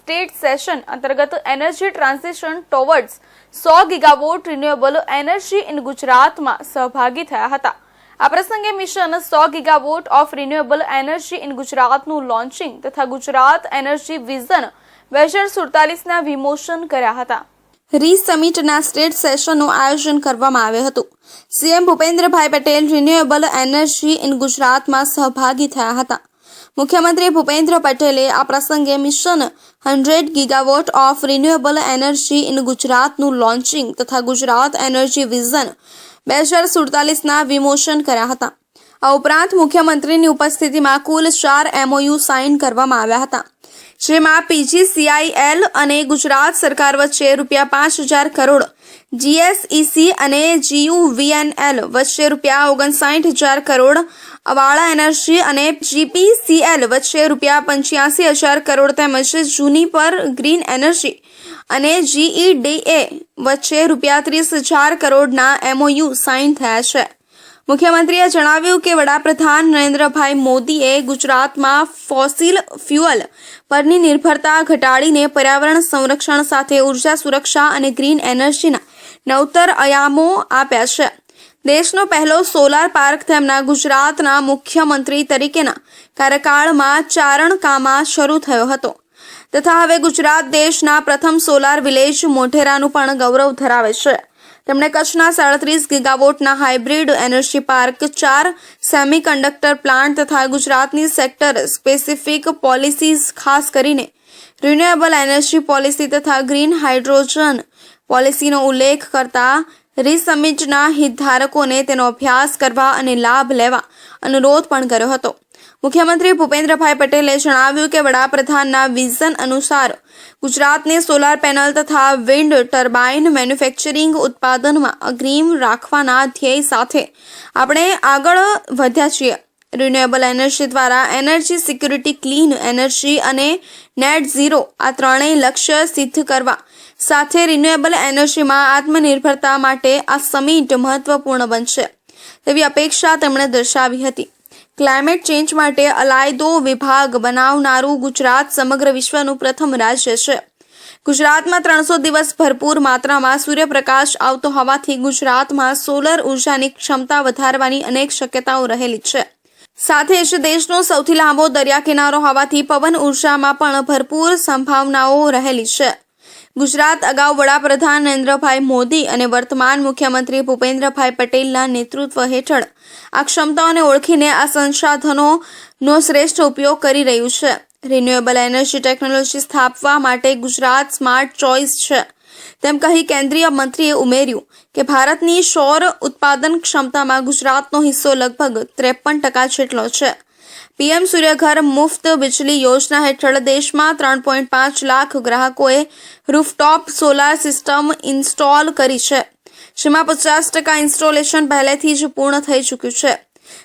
State session અંતર્ગત energy transition towards 100 gigawatt renewable energy in ગુજરાતમાં સહભાગી થયા હતા। આ પ્રસંગે mission 100 gigawatt of renewable energy in ગુજરાતનું લોન્ચિંગ તથા ગુજરાત એનર્જી વિઝન 2047ના વિમોચન કર્યા હતા। સમિટના સ્ટેટ સેશનનું આયોજન કરવામાં આવ્યું હતું। CM Bhupendrabhai Patel renewable energy in ગુજરાતમાં સહભાગી થયા હતા। મુખ્યમંત્રી ભૂપેન્દ્ર પટેલે આ પ્રસંગે mission 100 gigawatt of renewable energy in ગુજરાતનું લોન્ચિંગ તથા ગુજરાત એનર્જી વિઝન 2047ના વિમોચન કર્યા હતા। આ ઉપરાંત મુખ્યમંત્રીની ઉપસ્થિતિમાં કુલ 4 MOU સાઇન કરવામાં આવ્યા હતા, જેમાં PGCIL અને ગુજરાત સરકાર વચ્ચે ₹5,000 કરોડ, GSEC અને GUVNL વચ્ચે ₹59,000 કરોડ, અવાળા એનર્જી અને GPCL વચ્ચે ₹85,000 કરોડ તેમજ જુનિપર ગ્રીન એનર્જી અને GEDA વચ્ચે ₹30,000 કરોડના MOU સાઇન થયા છે। મુખ્યમંત્રીએ જણાવ્યું કે વડાપ્રધાન નરેન્દ્રભાઈ મોદીએ ગુજરાતમાં ફોસિલ ફ્યુઅલ પરની નિર્ભરતા ઘટાડીને પર્યાવરણ સંરક્ષણ સાથે ઉર્જા સુરક્ષા અને ગ્રીન એનર્જીના નવતર આયામો આપ્યા છે। દેશનો પહેલો સોલાર પાર્ક તેમના ગુજરાતના મુખ્યમંત્રી તરીકેના કાર્યકાળમાં ચારણકામાં શરૂ થયો હતો તથા હવે ગુજરાત દેશના પ્રથમ સોલાર વિલેજ મોઢેરાનું પણ ગૌરવ ધરાવે છે। તેમણે કચ્છના 37 ગીગાવોટના hybrid energy park, 4 semiconductor plant તથા ગુજરાતની સેક્ટર સ્પેસિફિક પોલિસીઝ, ખાસ કરીને રિન્યુએબલ એનર્જી પોલિસી તથા ગ્રીન હાઇડ્રોજન પોલિસીનો ઉલ્લેખ કરતા સમિટના હિતધારકોને તેનો અભ્યાસ કરવા અને લાભ લેવા અનુરોધ પણ કર્યો હતો। મુખ્યમંત્રી ભૂપેન્દ્રભાઈ પટેલે જણાવ્યું કે વડાપ્રધાનના વિઝન અનુસાર ગુજરાતને સોલાર પેનલ તથા વિન્ડ ટર્બાઇન મેન્યુફેક્ચરિંગ ઉત્પાદનમાં અગ્રીમ રાખવાના ધ્યેય સાથે આપણે આગળ વધ્યા છીએ। રિન્યુએબલ એનર્જી દ્વારા એનર્જી સિક્યુરિટી, ક્લીન એનર્જી અને નેટ ઝીરો આ ત્રણેય લક્ષ્ય સિદ્ધ કરવા સાથે રિન્યુએબલ એનર્જીમાં આત્મનિર્ભરતા માટે આ સમિટ મહત્વપૂર્ણ બનશે તેવી અપેક્ષા તેમણે દર્શાવી હતી। ક્લાઇમેટ ચેન્જ માટે અલાયદો વિભાગ બનાવનારું ગુજરાત સમગ્ર વિશ્વનું પ્રથમ રાજ્ય છે। ગુજરાતમાં 300 દિવસ ભરપૂર માત્રામાં સૂર્યપ્રકાશ આવતો હોવાથી ગુજરાતમાં સોલર ઉર્જાની ક્ષમતા વધારવાની અનેક શક્યતાઓ રહેલી છે। સાથે જ દેશનો સૌથી લાંબો દરિયા કિનારો હોવાથી પવન ઉર્જામાં પણ ભરપૂર સંભાવનાઓ રહેલી છે। ગુજરાત અગાઉ વડાપ્રધાન નરેન્દ્રભાઈ મોદી અને વર્તમાન મુખ્યમંત્રી ભૂપેન્દ્રભાઈ પટેલના નેતૃત્વ હેઠળ આ ક્ષમતાઓને ઓળખીને આ સંસાધનોનો શ્રેષ્ઠ ઉપયોગ કરી રહ્યું છે। રિન્યુએબલ એનર્જી ટેકનોલોજી સ્થાપવા માટે ગુજરાત સ્માર્ટ ચોઇસ છે તેમ કહી કેન્દ્રીય મંત્રીએ ઉમેર્યું કે ભારતની સૌર ઉત્પાદન ક્ષમતામાં ગુજરાતનો હિસ્સો લગભગ 53% જેટલો છે। પીએમ સૂર્યઘર મુફ્ત બિજલી યોજના હેઠળ દેશમાં 3.5 લાખ ગ્રાહકોએ રૂફટોપ સોલાર સિસ્ટમ ઇન્સ્ટોલ કરી છે, જેમાં 50% ઇન્સ્ટોલેશન પહેલેથી જ પૂર્ણ થઈ ચૂક્યું છે।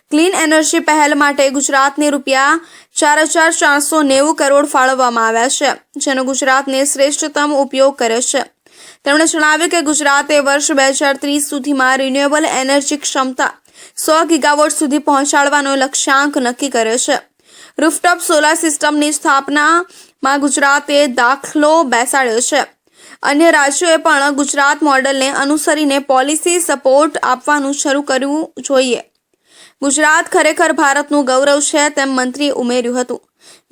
ક્લીન એનર્જી પહેલ માટે ગુજરાતને ₹4,490 કરોડ ફાળવવામાં આવ્યા છે, જેનો ગુજરાતને શ્રેષ્ઠતમ ઉપયોગ કર્યો છે। તેમણે જણાવ્યું કે ગુજરાતે વર્ષ 2030 સુધીમાં રિન્યુએબલ એનર્જી ક્ષમતા 100 ગીગાવોટ સુધી પહોંચાડવાનો લક્ષ્યાંક નક્કી કર્યો છે। રૂફટોપ સોલાર સિસ્ટમની સ્થાપનામાં ગુજરાતે દાખલો બેસાડ્યો છે। અન્ય રાજ્યોએ પણ ગુજરાત મોડેલને અનુસરીને પોલિસી સપોર્ટ આપવાનું શરૂ કરવું જોઈએ। ગુજરાત ખરેખર ભારતનું ગૌરવ છે તેમ મંત્રીએ ઉમેર્યું હતું।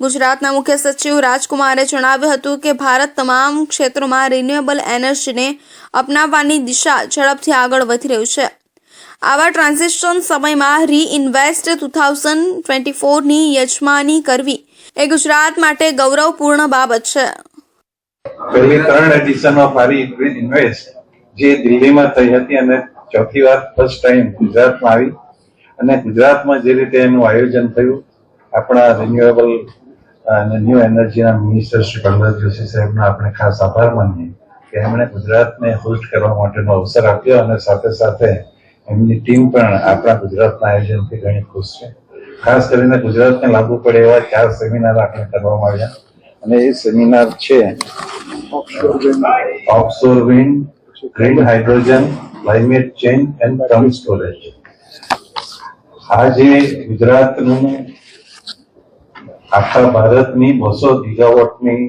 ગુજરાતના મુખ્ય સચિવ રાજકુમારે જણાવ્યું હતું કે ભારત તમામ ક્ષેત્રોમાં રિન્યુએબલ એનર્જીને અપનાવવાની દિશા ઝડપથી આગળ વધી રહ્યું છે। આવા ટ્રાન્ઝિશન સમયમાં રીઇન્વેસ્ટ 2024ની યજમાની કરવી એ ગુજરાત માટે ગૌરવપૂર્ણ બાબત છે। પહેલી 3 એડિશન ઓફ રીઇન્વેસ્ટ જે દિલ્હીમાં થઈ હતી અને ચોથી વાર ફર્સ્ટ ટાઈમ ગુજરાતમાં આવી અને ગુજરાતમાં જે રીતે એનું આયોજન થયું, આપણા રિન્યુએબલ અને ન્યૂ એનર્જીના મિનિસ્ટર શ્રી પ્રહલાદ જોશી સાહેબનો આપણે ખાસ આભાર માનીએ કે એમણે ગુજરાતને હોસ્ટ કરવા માટેનો અવસર આપ્યો અને સાથે સાથે એમની ટીમ પણ આપણા ગુજરાતના આયોજનથી ઘણી ખુશ છે। ખાસ કરીને ગુજરાતને લાગુ પડે એવા 4 સેમિનાર આપણે કરવામાં આવ્યા અને એ સેમિનાર છે offshore wind, green hydrogen, climate change and pump storage. આ જે ગુજરાતનું આખા ભારતની 200 ગીગાવોટની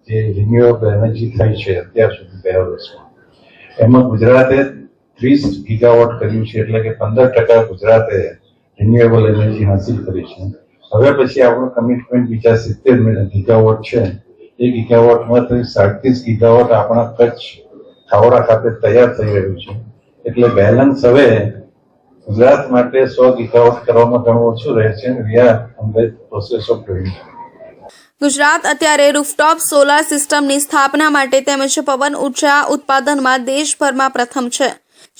જે રિન્યુએબલ એનર્જી થઈ છે અત્યાર સુધી 2 વર્ષમાં, એમાં ગુજરાતે 30 ગીગાવોટ કર્યું છે, એટલે કે 15% ગુજરાતે રિન્યુએબલ એનર્જી હાંસિલ કરી છે. હવે પછી આપણું કમિટમેન્ટ બીજા 70 ગીગાવોટ છે. એ ગીગાવોટમાંથી 37 ગીગાવોટ આપણા કચ્છ ખાવડા ખાતે તૈયાર થઈ રહ્યું છે. એટલે બેલેન્સ હવે ગુજરાત માટે 100 ગીગાવોટ કરવામાં ઘણું ઓછું રહે છે. We are on the process of doing. Gujarat અત્યારે રૂફટોપ સોલાર સિસ્ટમની સ્થાપના માટે તેમજ પવન ઉર્જા ઉત્પાદનમાં દેશભરમાં પ્રથમ છે,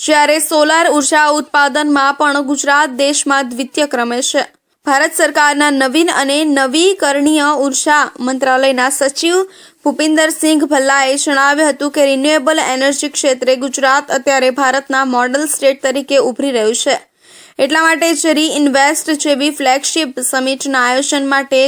જ્યારે સોલાર ઉર્જા ઉત્પાદનમાં પણ ગુજરાત દેશમાં દ્વિતીય ક્રમે છે. ભારત સરકારના નવીન અને નવીકરણીય ઉર્જા મંત્રાલયના સચિવ ભૂપિન્દરસિંઘ ભલ્લાએ જણાવ્યું હતું કે રિન્યુએબલ એનર્જી ક્ષેત્રે ગુજરાત અત્યારે ભારતના મોડલ સ્ટેટ તરીકે ઉભરી રહ્યું છે. એટલા માટે જ રીઇન્વેસ્ટ જેવી ફ્લેગશિપ સમિટના આયોજન માટે